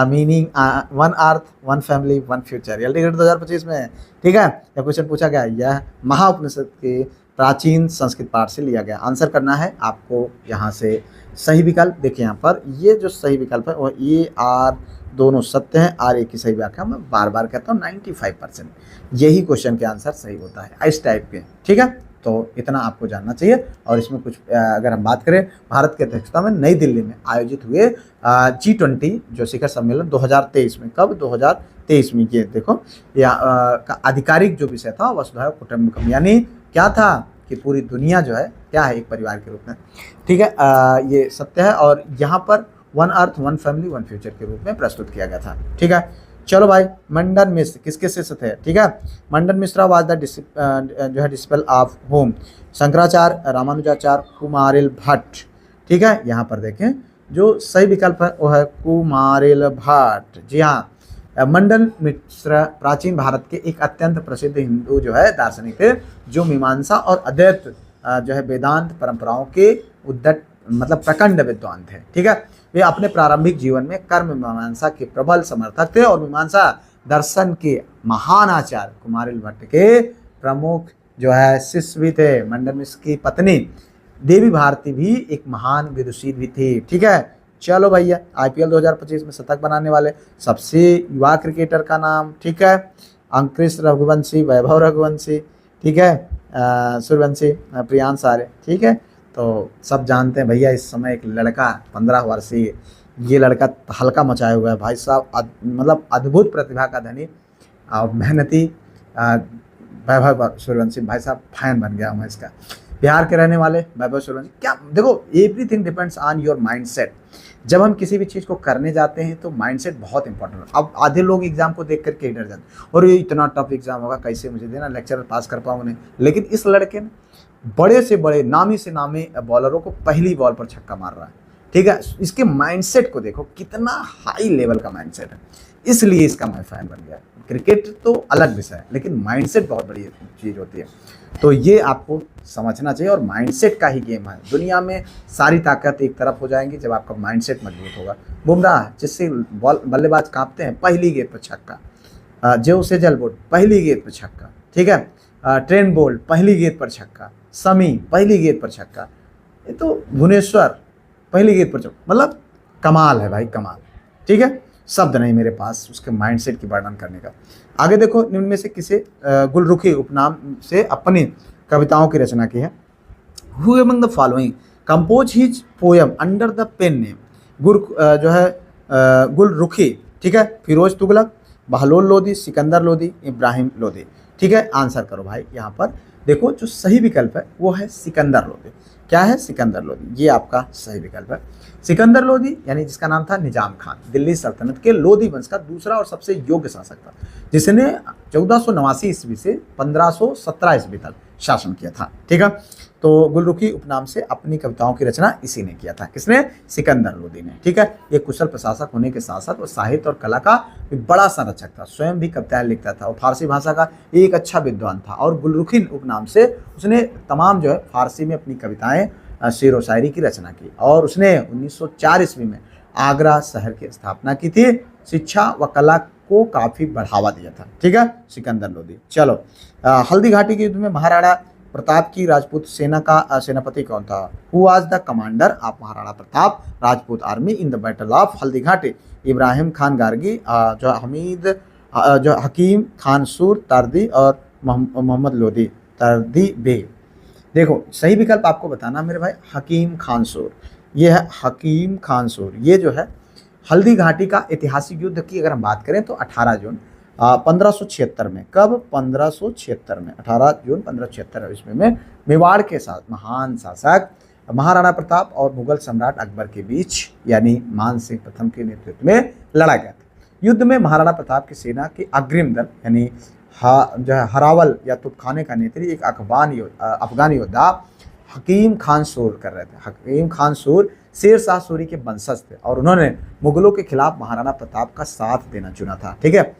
meaning one earth, one family, one future. LT 2025 में। ठीक है, यह क्वेश्चन पूछा गया, यह महाउपनिषद के प्राचीन संस्कृत पाठ से लिया गया। आंसर करना है आपको यहाँ से सही विकल्प। देखिए यहाँ पर ये जो सही विकल्प है वो ए आर दोनों सत्य हैं। आर एक की सही व्याख्या मैं बार बार कहता हूँ, 95% यही क्वेश्चन के आंसर सही होता है इस टाइप के। ठीक है, तो इतना आपको जानना चाहिए। और इसमें कुछ अगर हम बात करें, भारत की अध्यक्षता में नई दिल्ली में आयोजित हुए G20 जो शिखर सम्मेलन 2023 में, कब? 2023 में। ये देखो, या का आधिकारिक जो विषय था वसुधैव कुटुंबकम, यानी क्या था कि पूरी दुनिया जो है क्या है, एक परिवार के रूप में। ठीक है, ये सत्य है। और यहाँ पर one earth, one family, one future के रूप में प्रस्तुत किया गया था। ठीक है, चलो भाई, मंडन मिश्र किसके शिष्य थे? ठीक है, मंडन मिश्रा वाज द जो है disciple of home, Shankaracharya, Ramanujacharya, Kumarila Bhatt. ठीक है, यहाँ पर देखें जो सही विकल्प है वो है कुमारिल भट्ट। जी हाँ, मंडन मिश्र प्राचीन भारत के एक अत्यंत प्रसिद्ध हिंदू जो है दार्शनिक थे, जो मीमांसा और अद्वैत जो है वेदांत परंपराओं के उद्दत मतलब प्रकांड विद्वान थे। ठीक है, वे अपने प्रारंभिक जीवन में कर्म मीमांसा के प्रबल समर्थक थे और मीमांसा दर्शन के महान आचार्य कुमारिल भट्ट के प्रमुख जो है शिष्य भी थे। मंडन मिश्र की पत्नी देवी भारती भी एक महान विदुषी भी थी। ठीक है, चलो भैया, IPL 2025 में शतक बनाने वाले सबसे युवा क्रिकेटर का नाम। ठीक है, अंकुश रघुवंशी, वैभव रघुवंशी, ठीक है, सूर्यवंशी, प्रियांश आर्य। ठीक है, तो सब जानते हैं भैया, इस समय एक लड़का 15 वर्षीय, ये लड़का हल्का मचाया हुआ है भाई साहब, मतलब अद्भुत प्रतिभा का धनी और मेहनती वैभव सूर्यवंशी भाई साहब, फैन बन गया मैं इसका। बिहार के रहने वाले वैभव सूर्यवंशी। क्या देखो, everything depends on your mindset. जब हम किसी भी चीज़ को करने जाते हैं तो माइंडसेट बहुत इंपॉर्टेंट है। अब आधे लोग एग्जाम को देख करके डर जाते हैं, और ये इतना टफ एग्जाम होगा, कैसे मुझे देना, लेक्चर पास कर पाऊंगा नहीं। लेकिन इस लड़के ने बड़े से बड़े, नामी से नामी बॉलरों को पहली बॉल पर छक्का मार रहा है। ठीक है, इसके माइंडसेट को देखो, कितना हाई लेवल का माइंडसेट है, इसलिए इसका मैं फैन बन गया। क्रिकेट तो अलग विषय है, लेकिन माइंडसेट बहुत बड़ी चीज़ होती है, तो ये आपको समझना चाहिए। और माइंडसेट का ही गेम है। दुनिया में सारी ताकत एक तरफ हो जाएंगी जब आपका माइंडसेट मजबूत होगा। बुमराह जिससे बल्लेबाज कांपते हैं, पहली गेंद पर छक्का। जो सेजल बोल्ट पहली गेंद पर छक्का। ठीक है, ट्रेंट बोल्ट पहली गेंद पर छक्का, समी पहली गेंद पर छक्का, ये तो भुवनेश्वर पहली गेंद पर छक्का, मतलब कमाल है भाई, कमाल। ठीक है, शब्द नहीं मेरे पास उसके माइंडसेट की वर्णन करने का। आगे देखो, इनमें से किसे गुलरुखी उपनाम से अपनी कविताओं की रचना की है? Who among the following compose his poem under the pen name? जो है गुलरुखी। ठीक है, फिरोज तुगलक, बहलोल लोदी, सिकंदर लोदी, इब्राहिम लोदी। ठीक है, आंसर करो भाई। यहाँ पर देखो, जो सही विकल्प है वो है सिकंदर लोदी। क्या है? सिकंदर लोदी, ये आपका सही विकल्प है। सिकंदर लोदी यानी जिसका नाम था निजाम खान, दिल्ली सल्तनत के लोदी वंश का दूसरा और सबसे योग्य शासक था, जिसने 1489 ईस्वी से 1517 ईस्वी तक शासन किया था। ठीक है, तो गुलरुखी उपनाम से अपनी कविताओं की रचना इसी ने किया था। किसने? सिकंदर लोदी ने। ठीक है, एक कुशल प्रशासक होने के साथ साथ वो साहित्य और कला का बड़ा संरक्षक था, स्वयं भी कविताएं लिखता था और फारसी भाषा का एक अच्छा विद्वान था। और गुलरुखी उपनाम से उसने तमाम जो है फारसी में अपनी कविताएं, शेर व शायरी की रचना की। और उसने 1904 ईस्वी में आगरा शहर की स्थापना की थी। शिक्षा व कला को काफ़ी बढ़ावा दिया था। ठीक है, सिकंदर लोदी। चलो, हल्दी घाटी के युद्ध में महाराणा प्रताप की राजपूत सेना का सेनापति कौन था? Who was the commander of Maharana Pratap Rajput army in the battle of Haldi Ghati? Ibrahim Khan Gargi, जो हमीद जो हकीम खानसूर तारदी और मोहम्मद लोदी तारदी बे। देखो सही विकल्प आपको बताना मेरे भाई, हकीम खानसूर। ये है हकीम खानसूर। ये जो है हल्दी घाटी का ऐतिहासिक युद्ध की अगर हम बात करें तो 18 जून 1576 में, कब 1576 में, 18 जून 1576 ईस्वी में मेवाड़ के साथ महान शासक महाराणा प्रताप और मुगल सम्राट अकबर के बीच यानी मान सिंह प्रथम के नेतृत्व में लड़ा गया था। युद्ध में महाराणा प्रताप की सेना के अग्रिम दल यानी जो है हरावल या तोपखाने का नेत्री एक अफगान योद्धा हकीम खानसूर कर रहे थे। हकीम खानसूर शेर शाह सूरी के वंशज थे और उन्होंने मुगलों के खिलाफ महाराणा प्रताप का साथ देना चुना था। ठीक है,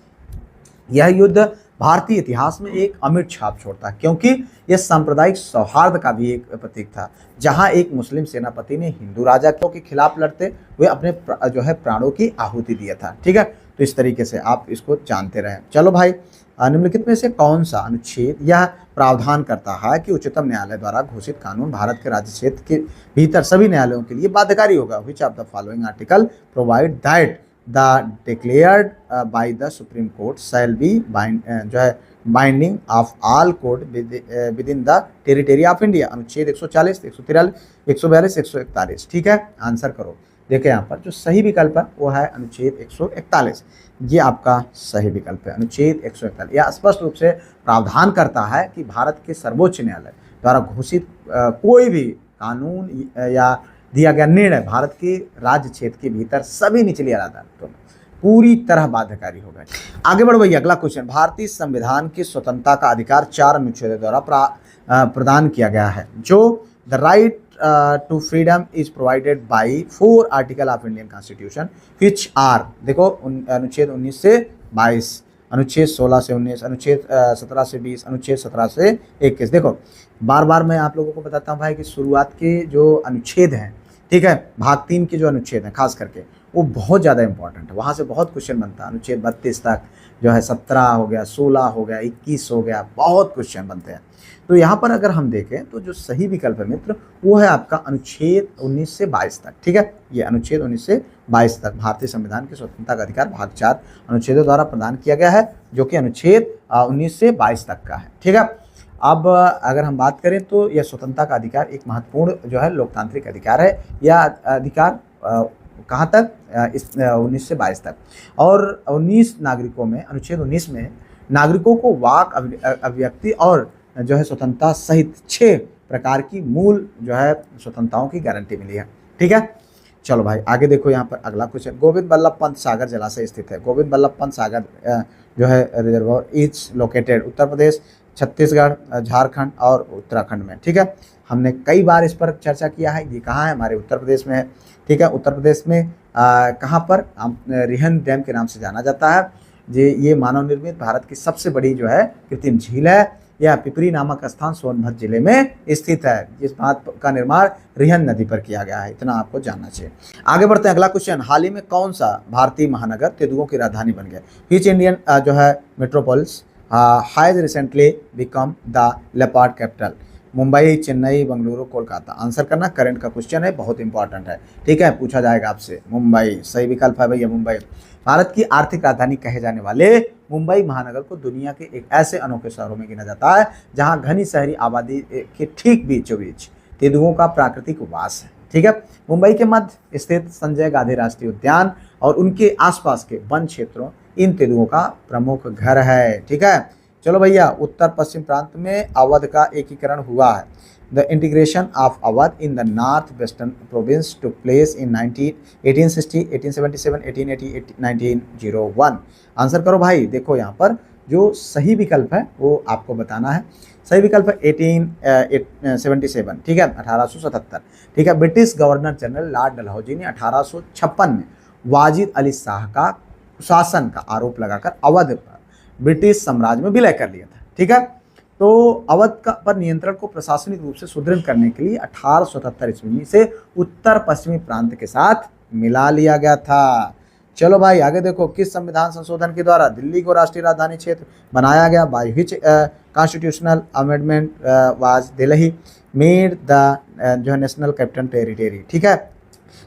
यह युद्ध भारतीय इतिहास में एक अमिट छाप छोड़ता है क्योंकि यह सांप्रदायिक सौहार्द का भी एक प्रतीक था, जहां एक मुस्लिम सेनापति ने हिंदू राजा के खिलाफ लड़ते हुए अपने जो है प्राणों की आहुति दिया था। ठीक है, तो इस तरीके से आप इसको जानते रहे। चलो भाई, निम्नलिखित में से कौन सा अनुच्छेद यह प्रावधान करता है कि उच्चतम न्यायालय द्वारा घोषित कानून भारत के राज्य क्षेत्र के भीतर सभी न्यायालयों के लिए बाध्यकारी होगा? विच of the following article provide that the declared by the supreme court shall be जो है binding of all court with in the territory of India? अनुच्छेद 140, 143, 142, 141। ठीक है, आंसर करो। देखिए यहाँ पर जो सही विकल्प है वो है अनुच्छेद 141। ये आपका सही विकल्प है, अनुच्छेद 141। यह स्पष्ट रूप से प्रावधान करता है कि भारत के सर्वोच्च न्यायालय द्वारा घोषित कोई भी कानून या दिया गया निर्णय भारत के राज्य क्षेत्र के भीतर सभी निचली अदालतों में पूरी तरह बाध्यकारी होगा। आगे बढ़ो भैया, अगला क्वेश्चन। भारतीय संविधान की स्वतंत्रता का अधिकार 4 अनुच्छेदों द्वारा प्रदान किया गया है, जो the right to freedom is provided by 4 article of Indian constitution which are. देखो अनुच्छेद 19 से 22, अनुच्छेद 16 से 19, अनुच्छेद 17 से 20, अनुच्छेद 17 से 21। देखो बार बार मैं आप लोगों को बताता हूँ भाई कि शुरुआत के जो अनुच्छेद हैं, ठीक है, भाग 3 के जो अनुच्छेद हैं खास करके वो बहुत ज़्यादा इंपॉर्टेंट है, वहाँ से बहुत क्वेश्चन बनता है। अनुच्छेद 32 तक जो है 17 हो गया, 16 हो गया, 21 हो गया, बहुत क्वेश्चन बनते हैं। तो यहाँ पर अगर हम देखें तो जो सही विकल्प है मित्र वो है आपका अनुच्छेद 19 से 22 तक। ठीक है, ये अनुच्छेद 19 से 22 तक भारतीय संविधान की स्वतंत्रता का अधिकार भाग 4 अनुच्छेदों द्वारा प्रदान किया गया है, जो कि अनुच्छेद 19 से 22 तक का है। ठीक है, अब अगर हम बात करें तो यह स्वतंत्रता का अधिकार एक महत्वपूर्ण जो है लोकतांत्रिक अधिकार है। यह अधिकार कहाँ तक? इस 19 से 22 तक। और 19 नागरिकों में, अनुच्छेद 19 में नागरिकों को वाक अभिव्यक्ति और जो है स्वतंत्रता सहित 6 प्रकार की मूल जो है स्वतंत्रताओं की गारंटी मिली है। ठीक है, चलो भाई आगे देखो। यहाँ पर अगला क्वेश्चन, गोविंद बल्लभ पंत सागर जलाशय स्थित है। गोविंद बल्लभ पंत सागर जो है reservoir is located Uttar Pradesh, Chhattisgarh, Jharkhand और उत्तराखंड में। ठीक है, हमने कई बार इस पर चर्चा किया है। ये कहाँ है? हमारे उत्तर प्रदेश में है। ठीक है, उत्तर प्रदेश में कहाँ पर? रिहंद डैम के नाम से जाना जाता है। ये मानव निर्मित भारत की सबसे बड़ी जो है कृत्रिम झील है। यह पिपरी नामक स्थान सोनभद्र जिले में स्थित है। इस बात का निर्माण रिहंद नदी पर किया गया है, इतना आपको जानना चाहिए। आगे बढ़ते हैं, अगला क्वेश्चन। हाल ही में कौन सा भारतीय महानगर तेंदुओं की राजधानी बन गया? विच इंडियन जो है metropolis has recently become the leopard capital? Mumbai, Chennai, Bengaluru, Kolkata. Answer करना, करंट का क्वेश्चन है, बहुत इंपॉर्टेंट है। ठीक है, पूछा जाएगा आपसे। मुंबई सही विकल्प है भैया, मुंबई। भारत की आर्थिक राजधानी कहे जाने वाले मुंबई महानगर को दुनिया के एक ऐसे अनोखे शहरों में गिना जाता है जहां घनी शहरी आबादी के ठीक बीचों बीच तेंदुओं का प्राकृतिक वास है। ठीक है, मुंबई के मध्य स्थित संजय गांधी राष्ट्रीय उद्यान और उनके आसपास के वन क्षेत्रों इन तेंदुओं का प्रमुख घर है। ठीक है, चलो भैया, उत्तर पश्चिम प्रांत में अवध का एकीकरण हुआ है। The integration of Awadh in the north western province took place in 1860, 1877, 1880, 1901। Answer करो भाई। देखो यहाँ पर जो सही विकल्प है वो आपको बताना है। सही विकल्प है 1877। ठीक है, 1877। ठीक है, British governor general Lord Dalhousie ने 1856 में वाजिद अली शाह का शासन का आरोप लगाकर अवध पर ब्रिटिश साम्राज्य में विलय कर लिया था। ठीक है, तो अवध पर नियंत्रण को प्रशासनिक रूप से सुदृढ़ करने के लिए 1877 ईस्वी से उत्तर पश्चिमी प्रांत के साथ मिला लिया गया था। चलो भाई आगे देखो। किस संविधान संशोधन के द्वारा दिल्ली को राष्ट्रीय राजधानी क्षेत्र बनाया गया? By which constitutional amendment was Delhi made the जो है नेशनल कैपिटल टेरिटरी? ठीक है,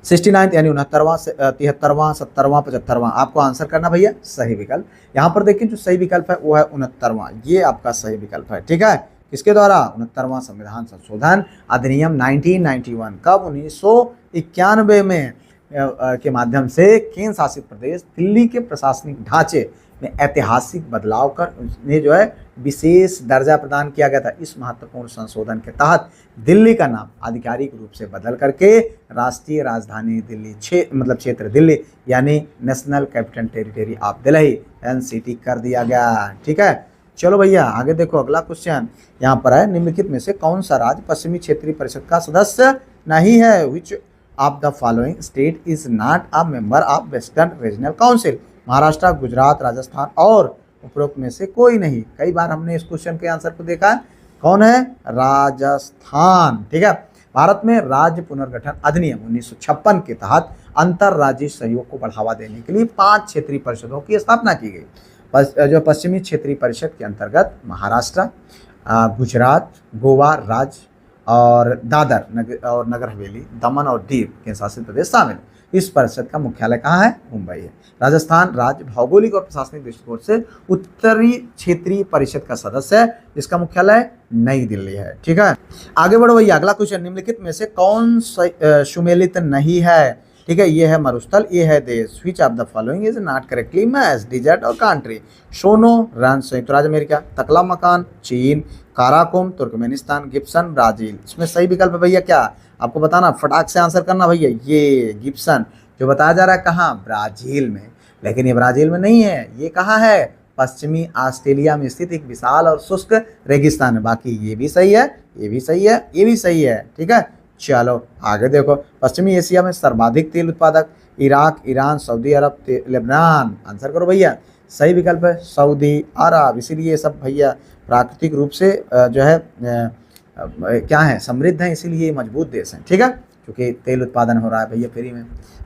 69 यानी 69वां, 73वां, 70वां, 75वां। आपको आंसर करना भैया सही विकल्प। यहाँ पर देखिए जो सही विकल्प है वो है 69वां, ये आपका सही विकल्प है। ठीक है, किसके द्वारा? 69वां संविधान संशोधन अधिनियम 1991। कब? 1991 में के माध्यम से केंद्र शासित प्रदेश दिल्ली के प्रशासनिक ढांचे में ऐतिहासिक बदलाव कर उन्हें जो है विशेष दर्जा प्रदान किया गया था। इस महत्वपूर्ण संशोधन के तहत दिल्ली का नाम आधिकारिक रूप से बदल करके राष्ट्रीय राजधानी दिल्ली मतलब क्षेत्र दिल्ली यानी national capital territory of Delhi NCT कर दिया गया। ठीक है, चलो भैया आगे देखो अगला क्वेश्चन यहाँ पर है, निम्नलिखित में से कौन सा राज्य पश्चिमी क्षेत्रीय परिषद का सदस्य नहीं है? विच of the following state is not a member of western regional council? Maharashtra, Gujarat, Rajasthan और उपरोक्त में से कोई नहीं। कई बार हमने इस क्वेश्चन के आंसर को देखा है, कौन है? राजस्थान। ठीक है, भारत में राज्य पुनर्गठन अधिनियम 1956 के तहत अंतर्राज्यीय सहयोग को बढ़ावा देने के लिए 5 क्षेत्रीय परिषदों की स्थापना की गई। जो पश्चिमी क्षेत्रीय परिषद के अंतर्गत महाराष्ट्र, गुजरात, गोवा राज्य और दादर और नगर हवेली, दमन और दीव केंद्र शासित प्रदेश शामिल। इस परिषद का मुख्यालय कहाँ है? मुंबई है। राजस्थान राज्य भौगोलिक और प्रशासनिक दृष्टिकोण से उत्तरी क्षेत्रीय परिषद का सदस्य है, जिसका मुख्यालय नई दिल्ली है। ठीक है, आगे बढ़ो भैया अगला क्वेश्चन, निम्नलिखित में से कौन सुमेलित नहीं है? ठीक है, ये है मरुस्थल, ये है देश। Which of the following is not correctly match? Desert और कंट्री? सोनो रन संयुक्त राज्य अमेरिका, तकला मकान चीन, काराकोम तुर्कमेनिस्तान, गिब्सन ब्राजील। इसमें सही विकल्प है भैया क्या? आपको बताना, फटाक से आंसर करना भैया। ये गिब्सन जो बताया जा रहा है कहाँ? ब्राजील में। लेकिन ये ब्राजील में नहीं है, ये कहाँ है? पश्चिमी ऑस्ट्रेलिया में स्थित एक विशाल और शुष्क रेगिस्तान है। बाकी ये भी सही है, ये भी सही है, ये भी सही है। ठीक है, चलो आगे देखो, पश्चिमी एशिया में सर्वाधिक तेल उत्पादक? इराक, ईरान, सऊदी अरब, लेबनान। आंसर करो भैया। सही विकल्प है सऊदी अरब। इसीलिए ये सब भैया प्राकृतिक रूप से जो है क्या है? समृद्ध है, इसीलिए मजबूत देश हैं। ठीक है, क्योंकि तेल उत्पादन हो रहा है भैया, फ्री में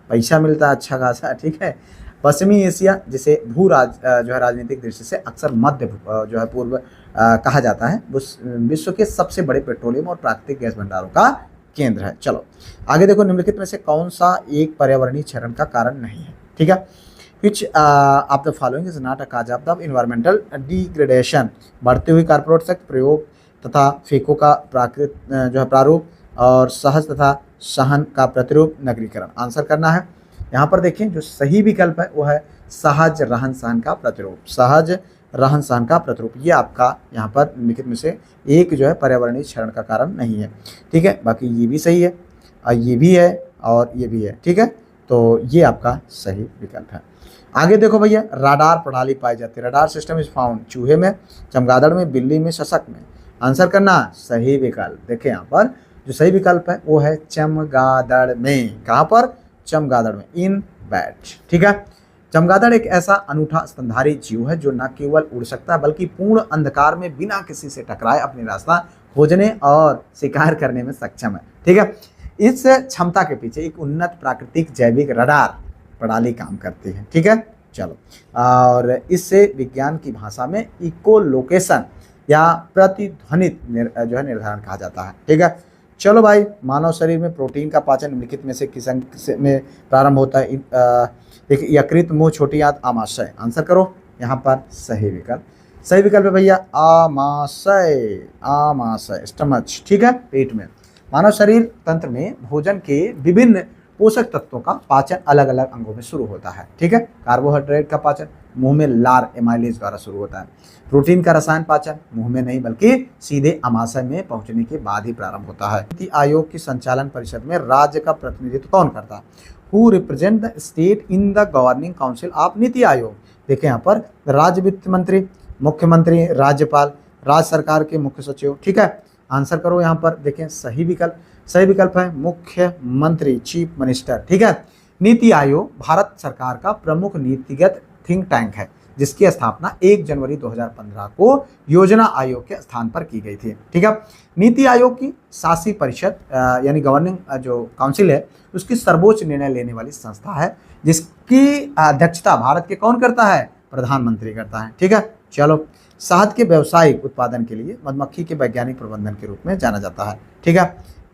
पैसा मिलता है अच्छा खासा। ठीक है, पश्चिमी एशिया जिसे जो है राजनीतिक दृष्टि से अक्सर मध्य जो है पूर्व कहा जाता है, विश्व के सबसे बड़े पेट्रोलियम और प्राकृतिक गैस भंडारों का केंद्र है। चलो आगे देखो, निम्नलिखित में से कौन सा एक पर्यावरणीय क्षरण का कारण नहीं है? ठीक है, विच of the following is not a cause of the environmental degradation? बढ़ती हुई कारपोरेट शक्ति प्रयोग तथा फेको का जो है प्रारूप और सहज तथा सहन का प्रतिरूप नगरीकरण। आंसर करना है। यहाँ पर देखिए जो सही विकल्प है वो है सहज रहन सहन का प्रतिरूप। सहज रहन सहन का प्रतिरूप, ये आपका यहाँ पर निम्नलिखित में से एक जो है पर्यावरणीय क्षरण का कारण नहीं है। ठीक है, बाकी ये भी सही है, ये भी है और ये भी है। ठीक है, तो ये आपका सही विकल्प है। आगे देखो भैया, राडार प्रणाली पाई जाती है। राडार सिस्टम इज फाउंड चूहे में, चमगादड़ में, बिल्ली में, शशक में। आंसर करना सही विकल्प। देखिए यहाँ पर जो सही विकल्प है वो है चमगादड़ में। कहाँ पर? चमगादड़ में, इन बैट। ठीक है, चमगादड़ एक ऐसा अनूठा स्तनधारी जीव है जो न केवल उड़ सकता है बल्कि पूर्ण अंधकार में बिना किसी से टकराए अपनी रास्ता खोजने और शिकार करने में सक्षम है। ठीक है, इस क्षमता के पीछे एक उन्नत प्राकृतिक जैविक रडार प्रणाली काम करती है। ठीक है, चलो, और इससे विज्ञान की भाषा में इको लोकेशन या प्रतिध्वनित जो है निर्धारण कहा जाता है। ठीक है, चलो भाई, मानव शरीर में प्रोटीन का पाचन निम्नलिखित में से किस अंग में प्रारंभ होता है? एक यकृत, मुंह, छोटी आंत, आमाशय। आंसर करो यहाँ पर सही विकल्प। सही विकल्प है भैया आमाशय। आमाशय स्टमच। ठीक है, पेट में। मानव शरीर तंत्र में भोजन के विभिन्न पोषक तत्वों का पाचन अलग अलग अंगों में शुरू होता है। ठीक है, कार्बोहाइड्रेट का पाचन मुंह में लार एमाइलेज द्वारा शुरू होता है। प्रोटीन का रसायन पाचन मुंह में नहीं बल्कि सीधे आमाशय में पहुंचने के बाद ही प्रारंभ होता है। नीति आयोग की संचालन परिषद में राज्य का प्रतिनिधित्व कौन करता है? Who represent the state in the governing council of NITI Aayog? देखिए यहाँ पर राज्य वित्त मंत्री, मुख्यमंत्री, राज्यपाल, राज्य सरकार के मुख्य सचिव। ठीक है, आंसर करो यहाँ पर। देखें सही विकल्प। सही विकल्प है मुख्यमंत्री, चीफ मिनिस्टर। ठीक है, नीति आयोग भारत सरकार का प्रमुख नीतिगत थिंक टैंक है जिसकी स्थापना 1 जनवरी 2015 को योजना आयोग के स्थान पर की गई थी। ठीक है, नीति आयोग की शासी परिषद यानी गवर्निंग जो काउंसिल है उसकी सर्वोच्च निर्णय लेने वाली संस्था है जिसकी अध्यक्षता भारत के कौन करता है? प्रधानमंत्री करता है। ठीक है, चलो, शहद के व्यावसायिक उत्पादन के लिए मधुमक्खी के वैज्ञानिक प्रबंधन के रूप में जाना जाता है। ठीक है,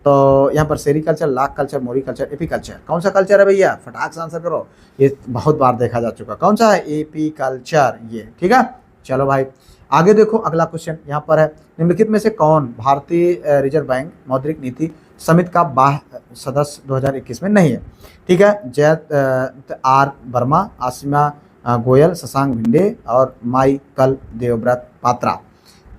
तो यहाँ पर sericulture, lakh culture, moriculture, apiculture, कौन सा कल्चर है भैया, फटाक से आंसर करो, ये बहुत बार देखा जा चुका, कौन सा है, एपीकल्चर, ये ठीक है। चलो भाई आगे देखो, अगला क्वेश्चन यहाँ पर है, निम्नलिखित में से कौन भारतीय रिजर्व बैंक मौद्रिक नीति समिति का बाह्य सदस्य 2021 में नहीं है, ठीक है। जय आर वर्मा, आसिमा गोयल, शशांक भिंडे और माइकल देवव्रत पात्रा।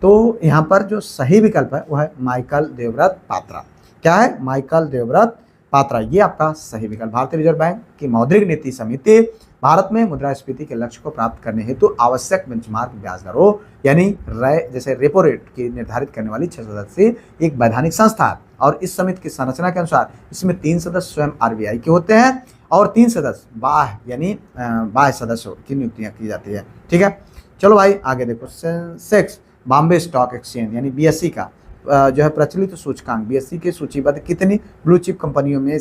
तो यहाँ पर जो सही विकल्प है वो है माइकल देवव्रत पात्रा। क्या है, माइकल देवव्रत पात्रा, ये आपका सही विकल्प। भारतीय रिजर्व बैंक की मौद्रिक नीति समिति भारत में मुद्रास्फीति के लक्ष्य को प्राप्त करने हेतु आवश्यक बेंचमार्क ब्याज दरों यानी जैसे रेपो रेट की निर्धारित करने वाली 6 सदस्यीय एक वैधानिक संस्था है। और इस समिति की संरचना के अनुसार इसमें 3 सदस्य स्वयं आरबीआई के होते हैं और 3 सदस्य बाह्य यानी बाह्य सदस्यों की नियुक्तियां की जाती है, ठीक है। चलो भाई आगे देखो, सेंसेक्स बॉम्बे स्टॉक एक्सचेंज यानी बीएसई का जो है प्रचलित सूचकांक, बीएसई के सूचीबद्ध कितनी ब्लू चिप कंपनियों में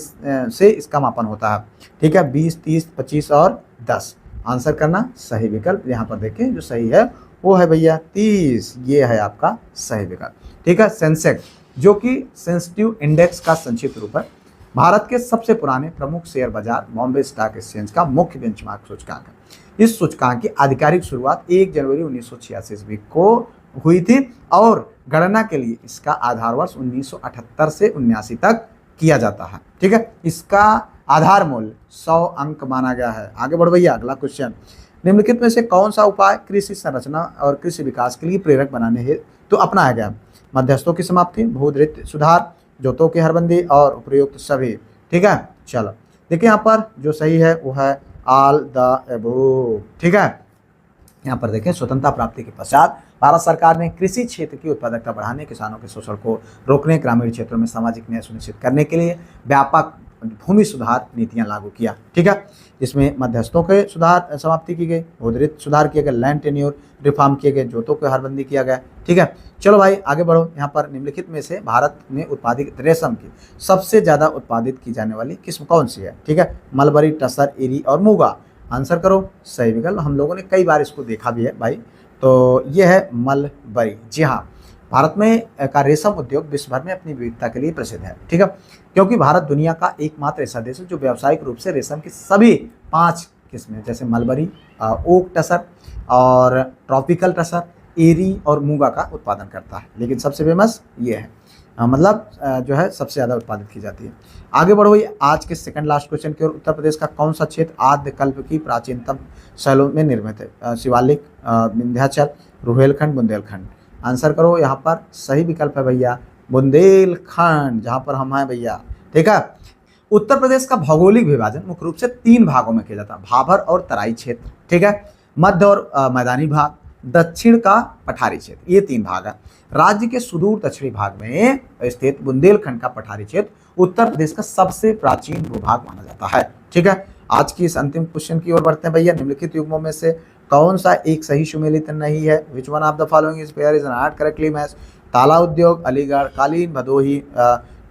से इसका मापन होता है, ठीक है। 20, 30, 25 और 10। आंसर करना सही विकल्प, यहाँ पर देखें जो सही है वो है भैया 30, ये है आपका सही विकल्प, ठीक है। सेंसेक्स जो कि सेंसिटिव इंडेक्स का संक्षिप्त रूप है, भारत के सबसे पुराने प्रमुख शेयर बाजार बॉम्बे स्टॉक एक्सचेंज का मुख्य बेंचमार्क सूचकांक है। इस सूचकांक की आधिकारिक शुरुआत 1 जनवरी 1986 ईस्वी को हुई थी और गणना के लिए इसका आधार वर्ष 1978 से 79 तक किया जाता है, ठीक है। इसका आधार मूल्य 100 अंक माना गया है। आगे बढ़ भैया, अगला क्वेश्चन, निम्नलिखित में से कौन सा उपाय कृषि संरचना और कृषि विकास के लिए प्रेरक बनाने हेतु तो अपनाया गया, मध्यस्थों की समाप्ति, भूधृत सुधार, जोतों की हरबंदी और उपयुक्त सभी, ठीक है। चलो देखिए यहाँ पर जो सही है वो है ऑल द अबव, ठीक है। यहाँ पर देखें, स्वतंत्रता प्राप्ति के पश्चात भारत सरकार ने कृषि क्षेत्र की उत्पादकता बढ़ाने, किसानों के शोषण को रोकने, ग्रामीण क्षेत्रों में सामाजिक न्याय सुनिश्चित करने के लिए व्यापक भूमि सुधार नीतियां लागू किया, ठीक है। जिसमें मध्यस्थों के सुधार समाप्ति की गई, भूधृत सुधार किए गए, लैंड टेन्योर रिफॉर्म किए गए, जोतों की हरबंदी किया गया, ठीक है। चलो भाई आगे बढ़ो, यहाँ पर निम्नलिखित में से भारत में उत्पादित रेशम की सबसे ज़्यादा उत्पादित की जाने वाली किस्म कौन सी है, ठीक है। मलबरी, टसर, एरी और मूंगा। आंसर करो सही विकल्प, हम लोगों ने कई बार इसको देखा भी है भाई, तो ये है मलबरी। जी हाँ, भारत में का रेशम उद्योग विश्व भर में अपनी विविधता के लिए प्रसिद्ध है, ठीक है। क्योंकि भारत दुनिया का एकमात्र ऐसा देश है जो व्यावसायिक रूप से रेशम की सभी 5 किस्में जैसे मलबरी, ओक टसर और ट्रॉपिकल टसर, एरी और मूंगा का उत्पादन करता है, लेकिन सबसे फेमस ये है, मतलब जो है सबसे ज़्यादा उत्पादित की जाती है। आगे बढ़ो, ये आज के सेकंड लास्ट क्वेश्चन की ओर। उत्तर प्रदेश का कौन सा क्षेत्र आद्य कल्प की प्राचीनतम शैलों में निर्मित है, शिवालिक, विंध्याचल, रुहेलखंड, बुंदेलखंड। आंसर करो, यहाँ पर सही विकल्प है भैया बुंदेलखंड, जहाँ पर हम हैं भैया, ठीक है। उत्तर प्रदेश का भौगोलिक विभाजन मुख्य रूप से 3 भागों में किया जाता है, भाबर और तराई क्षेत्र, ठीक है, मध्य और मैदानी भाग, दक्षिण का पठारी क्षेत्र, ये 3 भाग है। राज्य के सुदूर दक्षिणी भाग में स्थित बुंदेलखंड का पठारी क्षेत्र उत्तर प्रदेश का सबसे प्राचीन भूभाग माना जाता है, ठीक है। आज की इस अंतिम क्वेश्चन की ओर बढ़ते हैं भैया, निम्नलिखित युग्मों में से कौन सा एक सही सुमेलित नहीं है, विच one of the following is fair is not correctly match. ताला उद्योग अलीगढ़, कालीन भदोही,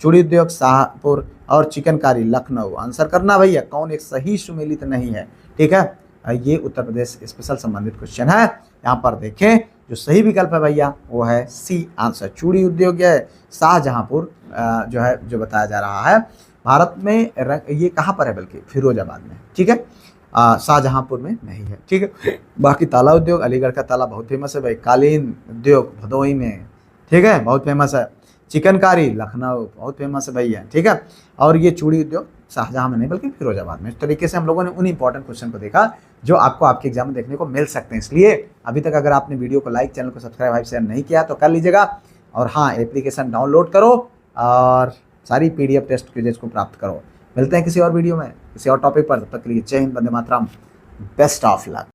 चूड़ी उद्योग शाहपुर और चिकनकारी लखनऊ। आंसर करना भैया, कौन एक सही सुमेलित नहीं है, ठीक है। ये उत्तर प्रदेश स्पेशल संबंधित क्वेश्चन है। यहाँ पर देखें जो सही विकल्प है भैया वो है सी आंसर, चूड़ी उद्योग है शाहजहांपुर जो है जो बताया जा रहा है भारत में, ये कहाँ पर है बल्कि फिरोजाबाद में, ठीक है, शाहजहांपुर में नहीं है, ठीक है। बाकी ताला उद्योग अलीगढ़ का ताला बहुत फेमस है भाई, कालीन उद्योग भदोही में, ठीक है, बहुत फेमस है, चिकनकारी लखनऊ बहुत फेमस है भैया, ठीक है, और ये चूड़ी उद्योग शाहजहां में नहीं बल्कि फिरोजाबाद में। इस तरीके से हम लोगों ने उन इंपॉर्टेंट क्वेश्चन को देखा जो आपको आपके एग्जाम में देखने को मिल सकते हैं। इसलिए अभी तक अगर आपने वीडियो को लाइक, चैनल को सब्सक्राइब, हाइप शेयर नहीं किया तो कर लीजिएगा, और हाँ एप्लीकेशन डाउनलोड करो और सारी PDF टेस्ट क्विज़ेस को प्राप्त करो। मिलते हैं किसी और वीडियो में किसी और टॉपिक पर, तब तक के लिए जय Hind, Vande Mataram, best of luck.